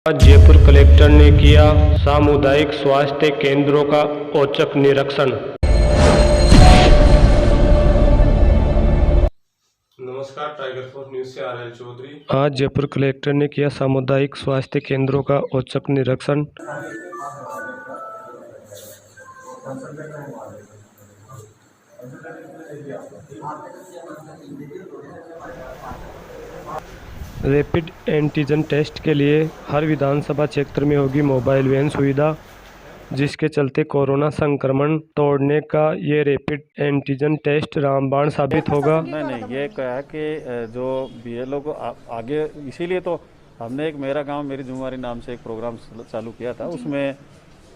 आज जयपुर कलेक्टर ने किया सामुदायिक स्वास्थ्य केंद्रों का औचक निरीक्षण। नमस्कार, टाइगर फोर्स न्यूज से आरएल चौधरी। आज जयपुर कलेक्टर ने किया सामुदायिक स्वास्थ्य केंद्रों का औचक निरीक्षण। रैपिड एंटीजन टेस्ट के लिए हर विधानसभा क्षेत्र में होगी मोबाइल वैन सुविधा, जिसके चलते कोरोना संक्रमण तोड़ने का ये रैपिड एंटीजन टेस्ट रामबाण साबित होगा। नहीं, ये क्या है कि जो बीएलओ को आगे, इसीलिए तो हमने एक मेरा गांव मेरी जुम्मेवारी नाम से एक प्रोग्राम चालू किया था। उसमें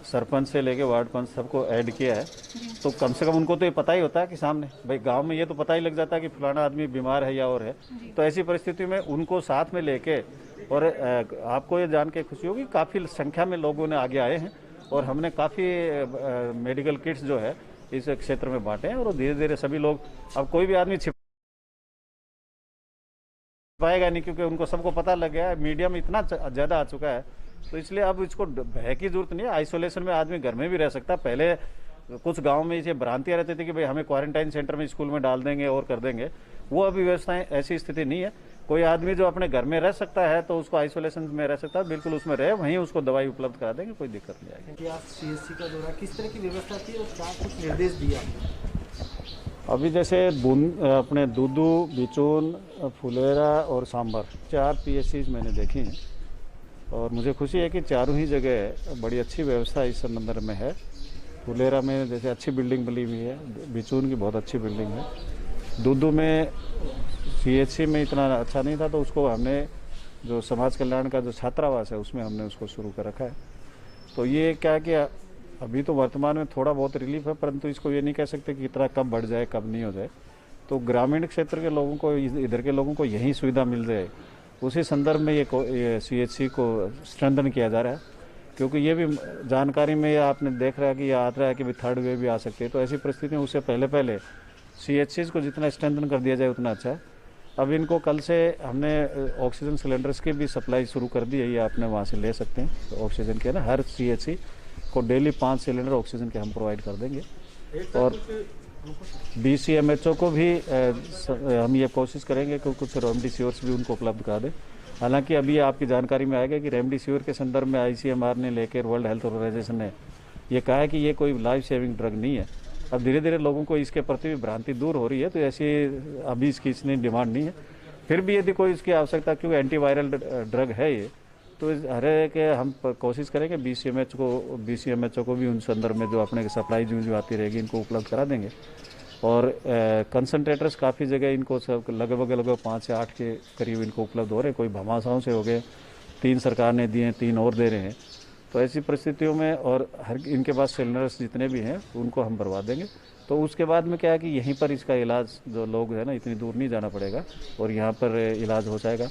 सरपंच से लेके वार्ड पंच सबको ऐड किया है। तो कम से कम उनको तो ये पता ही होता है कि सामने भाई गांव में ये तो पता ही लग जाता है कि फलाना आदमी बीमार है या और है। तो ऐसी परिस्थिति में उनको साथ में लेके, और आपको ये जान के खुशी होगी काफ़ी संख्या में लोगों ने आगे आए हैं और हमने काफ़ी मेडिकल किट्स जो है इस क्षेत्र में बांटे हैं। और धीरे धीरे सभी लोग, अब कोई भी आदमी छिपाएगा नहीं क्योंकि उनको सबको पता लग गया है, मीडिया में इतना ज़्यादा आ चुका है। तो इसलिए अब इसको भय की जरूरत नहीं है। आइसोलेशन में आदमी घर में भी रह सकता है। पहले कुछ गांव में ये भ्रांतियां रहती थी कि भाई हमें क्वारंटाइन सेंटर में स्कूल में डाल देंगे और कर देंगे। वो अभी व्यवस्थाएं, ऐसी स्थिति नहीं है। कोई आदमी जो अपने घर में रह सकता है तो उसको आइसोलेशन में रह सकता है, बिल्कुल उसमें रहे, वहीं उसको दवाई उपलब्ध करा देंगे, कोई दिक्कत नहीं आएगी। आप सीएससी का दौरा किस तरह की व्यवस्था थी और क्या कुछ निर्देश दिया? अभी जैसे अपने दूदू, बिचून, फुलेरा और सांबर 4 पीएचसीज मैंने देखी हैं और मुझे खुशी है कि चारों ही जगह बड़ी अच्छी व्यवस्था इस संबंध में है। फुलेरा में जैसे अच्छी बिल्डिंग बनी हुई है, बिचून की बहुत अच्छी बिल्डिंग है, दूदू में सीएचसी में इतना अच्छा नहीं था तो उसको हमने जो समाज कल्याण का जो छात्रावास है उसमें हमने उसको शुरू कर रखा है। तो ये क्या कि अभी तो वर्तमान में थोड़ा बहुत रिलीफ है, परंतु इसको ये नहीं कह सकते कि इतना कब बढ़ जाए कब नहीं हो जाए। तो ग्रामीण क्षेत्र के लोगों को, इधर के लोगों को यही सुविधा मिल जाए, उसी संदर्भ में ये सीएचसी को स्ट्रेंथन किया जा रहा है। क्योंकि ये भी जानकारी में आपने देख रहा है कि ये आ रहा है कि भी थर्ड वेव भी आ सकती है। तो ऐसी परिस्थिति में उससे पहले सीएचसीज को जितना स्ट्रेंथन कर दिया जाए उतना अच्छा है। अब इनको कल से हमने ऑक्सीजन सिलेंडर्स की भी सप्लाई शुरू कर दी है, ये आपने वहाँ से ले सकते हैं। तो ऑक्सीजन के ना हर सीएचसी को डेली 5 सिलेंडर ऑक्सीजन के हम प्रोवाइड कर देंगे। और बीसीएमएचओ को भी हम ये कोशिश करेंगे कि कुछ रेमडेसिविर भी उनको उपलब्ध करा दें। हालांकि अभी आपकी जानकारी में आएगा कि रेमडेसिविर के संदर्भ में आईसीएमआर ने लेकर वर्ल्ड हेल्थ ऑर्गेनाइजेशन ने ये कहा है कि ये कोई लाइफ सेविंग ड्रग नहीं है। अब धीरे धीरे लोगों को इसके प्रति भी भ्रांति दूर हो रही है, तो ऐसी अभी इसकी इतनी डिमांड नहीं है। फिर भी यदि कोई इसकी आवश्यकता, क्योंकि एंटीवायरल ड्रग है ये, तो हर एक हम कोशिश करेंगे बीसीएमएचओ को भी उन संदर्भ में जो अपने सप्लाई जो आती रहेगी इनको उपलब्ध करा देंगे। और कंसनट्रेटर्स काफ़ी जगह इनको सब लगभग 5 से 8 के करीब इनको उपलब्ध हो रहे हैं। कोई भमासाओं से हो गए, 3 सरकार ने दिए, 3 और दे रहे हैं। तो ऐसी परिस्थितियों में और हर इनके पास सिलेंडर्स जितने भी हैं उनको हम भरवा देंगे। तो उसके बाद में क्या है कि यहीं पर इसका इलाज, जो लोग हैं ना, इतनी दूर नहीं जाना पड़ेगा और यहाँ पर इलाज हो जाएगा।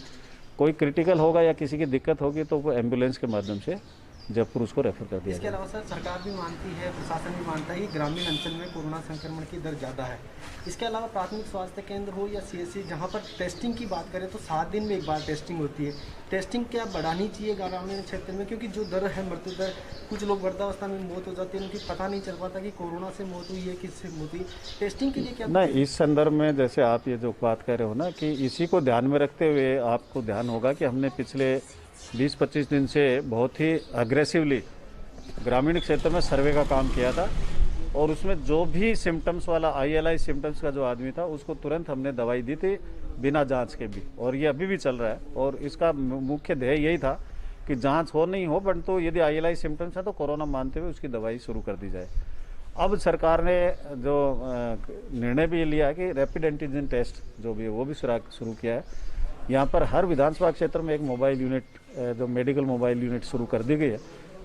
कोई क्रिटिकल होगा या किसी की दिक्कत होगी तो वो एम्बुलेंस के माध्यम से जयपुर उसको रेफर कर दिया। इसके अलावा सर, सरकार भी मानती है, प्रशासन भी मानता है कि ग्रामीण अंचल में कोरोना संक्रमण की दर ज़्यादा है। इसके अलावा प्राथमिक स्वास्थ्य केंद्र हो या सीएचसी, जहां पर टेस्टिंग की बात करें तो 7 दिन में एक बार टेस्टिंग होती है। टेस्टिंग क्या बढ़ानी चाहिए ग्रामीण क्षेत्र में? क्योंकि जो दर है, मृत्यु दर, कुछ लोग वृद्धावस्था में मौत हो जाती है, उनकी पता नहीं चल पाता कि कोरोना से मौत हुई है, किससे मौत हुई। टेस्टिंग के लिए क्या नहीं, इस संदर्भ में जैसे आप ये जो बात कह रहे हो ना, कि इसी को ध्यान में रखते हुए आपको ध्यान होगा कि हमने पिछले 20-25 दिन से बहुत ही अग्रेसिवली ग्रामीण क्षेत्र में सर्वे का काम किया था। और उसमें जो भी सिम्टम्स वाला ILI सिम्टम्स का जो आदमी था उसको तुरंत हमने दवाई दी थी बिना जांच के भी, और ये अभी भी चल रहा है। और इसका मुख्य ध्येय यही था कि जांच हो नहीं हो, बट तो यदि ILI सिम्टम्स है तो कोरोना मानते हुए उसकी दवाई शुरू कर दी जाए। अब सरकार ने जो निर्णय भी लिया है कि रैपिड एंटीजन टेस्ट जो भी है वो भी शुरू किया है। यहाँ पर हर विधानसभा क्षेत्र में एक मोबाइल यूनिट, जो मेडिकल मोबाइल यूनिट शुरू कर दी गई है,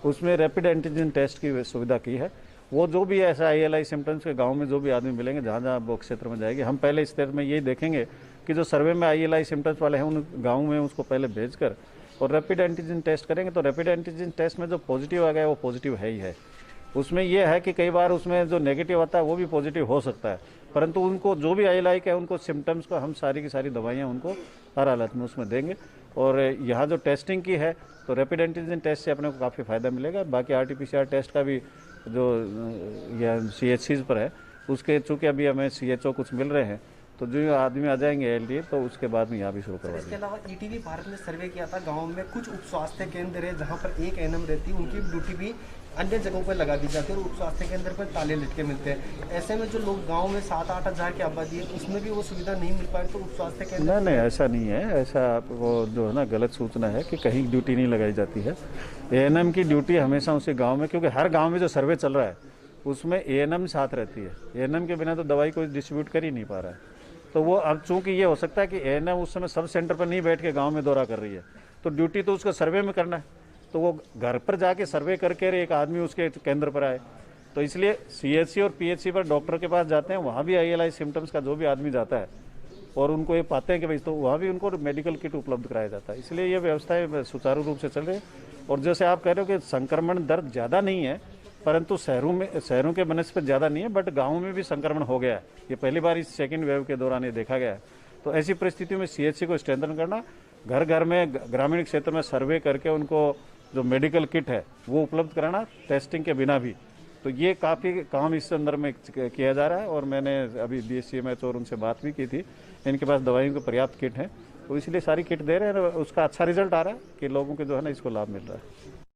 उसमें रैपिड एंटीजन टेस्ट की सुविधा की है। वो जो भी ऐसा ILI सिम्टम्स के गांव में जो भी आदमी मिलेंगे, जहाँ जहाँ वो क्षेत्र में जाएंगे, हम पहले इस तरह में यही देखेंगे कि जो सर्वे में ILI सिम्टम्स वाले हैं उन गाँव में उसको पहले भेजकर और रैपिड एंटीजन टेस्ट करेंगे। तो रैपिड एंटीजन टेस्ट में जो पॉजिटिव आ गया वो पॉजिटिव है ही है। उसमें यह है कि कई बार उसमें जो नेगेटिव आता है वो भी पॉजिटिव हो सकता है, परंतु उनको जो भी ILI का है उनको सिम्टम्स को हम सारी की सारी दवाइयाँ उनको हर हालत में उसमें देंगे। और यहाँ जो टेस्टिंग की है तो रैपिड एंटीजन टेस्ट से अपने को काफ़ी फ़ायदा मिलेगा। बाकी RT-PCR टेस्ट का भी जो यह CHCs पर है उसके चूँकि अभी हमें CHO कुछ मिल रहे हैं, तो जो आदमी आ जाएंगे LD तो उसके बाद में यहाँ भी शुरू करवा इसके देंगे। अलावा ETV भारत ने सर्वे किया था, गांव में कुछ उप स्वास्थ्य केंद्र है जहां पर एक एएनएम रहती है, उनकी ड्यूटी भी अन्य जगहों पर लगा दी जाती है और उप स्वास्थ्य केंद्र पर ताले लटके मिलते हैं। ऐसे में जो लोग गांव में 7-8 हज़ार की आबादी है उसमें भी वो सुविधा नहीं मिल पाए, तो उप स्वास्थ्य केंद्र नहीं, ऐसा नहीं है। ऐसा वो जो है ना गलत सूचना है कि कहीं ड्यूटी नहीं लगाई जाती है। ANM की ड्यूटी हमेशा उसी गाँव में, क्योंकि हर गाँव में जो सर्वे चल रहा है उसमें ANM साथ रहती है। ANM के बिना तो दवाई कोई डिस्ट्रीब्यूट कर ही नहीं पा रहा है। तो वो अब चूंकि ये हो सकता है कि ANM उस समय सब सेंटर पर नहीं बैठ के गांव में दौरा कर रही है, तो ड्यूटी तो उसका सर्वे में करना है, तो वो घर पर जाके सर्वे करके एक आदमी उसके केंद्र पर आए। तो इसलिए CHC और PHC पर डॉक्टर के पास जाते हैं, वहाँ भी ILI सिम्टम्स का जो भी आदमी जाता है और उनको ये पाते हैं कि भाई, तो वहाँ भी उनको मेडिकल किट उपलब्ध कराया जाता है। इसलिए ये व्यवस्थाएं सुचारू रूप से चल रही है। और जैसे आप कह रहे हो कि संक्रमण दर ज़्यादा नहीं है, परंतु शहरों के बनस्पत ज़्यादा नहीं है, बट गाँव में भी संक्रमण हो गया है। ये पहली बार इस सेकेंड वेव के दौरान ये देखा गया है। तो ऐसी परिस्थितियों में CHC को स्ट्रेंथन करना, घर घर में ग्रामीण क्षेत्र में सर्वे करके उनको जो मेडिकल किट है वो उपलब्ध कराना, टेस्टिंग के बिना भी, तो ये काफ़ी काम इस संदर्भ में किया जा रहा है। और मैंने अभी DSCMH और उनसे बात भी की थी, इनके पास दवाइयों के पर्याप्त किट हैं, तो इसलिए सारी किट दे रहे हैं। उसका अच्छा रिजल्ट आ रहा है कि लोगों के जो है ना इसको लाभ मिल रहा है।